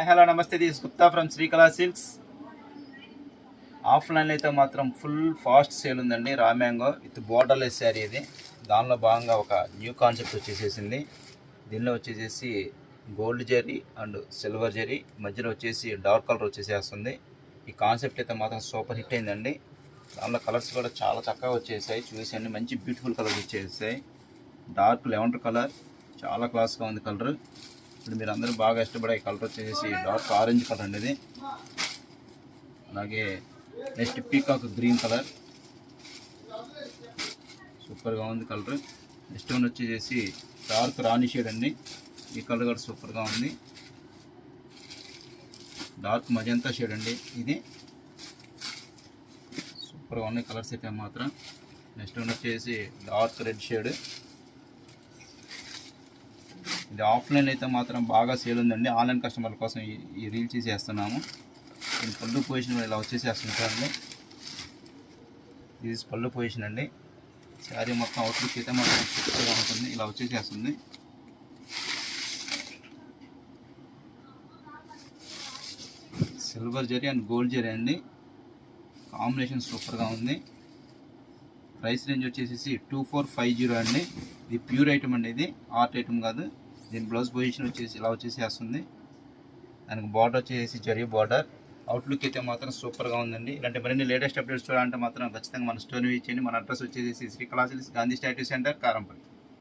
Hello నమస్తే, this Gupta from Srikala silks. ఆఫ్లైన్లో అయితే మాత్రం ఫుల్ ఫాస్ట్ సేల్ ఉందండి. Raw mango with borderless sari ఇది. దానిలో భాగంగా ఒక న్యూ కాన్సెప్ట్ వచ్చేసేసింది. దీనిలో వచ్చేసేసి gold zari and silver zari మధ్యలో వచ్చేసి డార్క్ కలర్ వచ్చేసేస్తుంది. ఈ కాన్సెప్ట్ అయితే మాత్రం సూపర్ హిట్ అయిందండి. దానిలో కలర్స్ కూడా చాలా చక్కగా వచ్చేసాయి. చూసేయండి, మంచి బ్యూటిఫుల్ కలర్ వచ్చేసాయి. డార్క్ లెవెండర్ కలర్ చాలా క్లాస్గా ఉంది కలర్. ఇప్పుడు మీరు అందరూ బాగా ఇష్టపడే కలర్ వచ్చేసి డార్క్ ఆరెంజ్ కలర్ అండి ఇది. అలాగే నెక్స్ట్ పీకాక్ గ్రీన్ కలర్ సూపర్గా ఉంది కలర్. నెక్స్ట్ వన్ వచ్చేసి డార్క్ రాణి షేడ్ అండి. ఈ కలర్ కూడా సూపర్గా ఉంది. డార్క్ మజంతా షేడ్ అండి ఇది. సూపర్గా ఉన్నాయి కలర్స్ అయితే మాత్రం. నెక్స్ట్ వన్ వచ్చేసి డార్క్ రెడ్ షేడ్. ఇది ఆఫ్లైన్ అయితే మాత్రం బాగా సేల్ ఉందండి. ఆన్లైన్ కస్టమర్ల కోసం ఈ రీల్ చేసేస్తున్నాము. దీని పళ్ళు పొజిషన్ ఇలా వచ్చేసేస్తుంటారండి. ఇది పళ్ళు పొజిషన్ అండి. శారీ మొత్తం అవుట్లుక్ అయితే మాత్రం సూపర్గా ఉంటుంది. ఇలా వచ్చేసేస్తుంది. Silver zari and gold zari అండి. కాంబినేషన్ సూపర్గా ఉంది. ప్రైస్ రేంజ్ వచ్చేసి 2450 అండి. ఇది ప్యూర్ ఐటమ్ అండి, ఇది ఆర్ట్ ఐటమ్ కాదు. దీని బ్లౌజ్ పొజిషన్ వచ్చేసి ఇలా వచ్చేసేస్తుంది. దానికి బార్డర్ వచ్చేసి జరీ బార్డర్. అవుట్లుక్ అయితే మాత్రం సూపర్గా ఉందండి. ఇలాంటి మరిన్ని లేటెస్ట్ అప్డేట్స్ చూడాలంటే మాత్రం ఖచ్చితంగా మన స్టోర్ విజిట్ చేయండి. మన అడ్రస్ వచ్చేసి Srikala Silks, Gandhi statue centre, కారంపల్లి.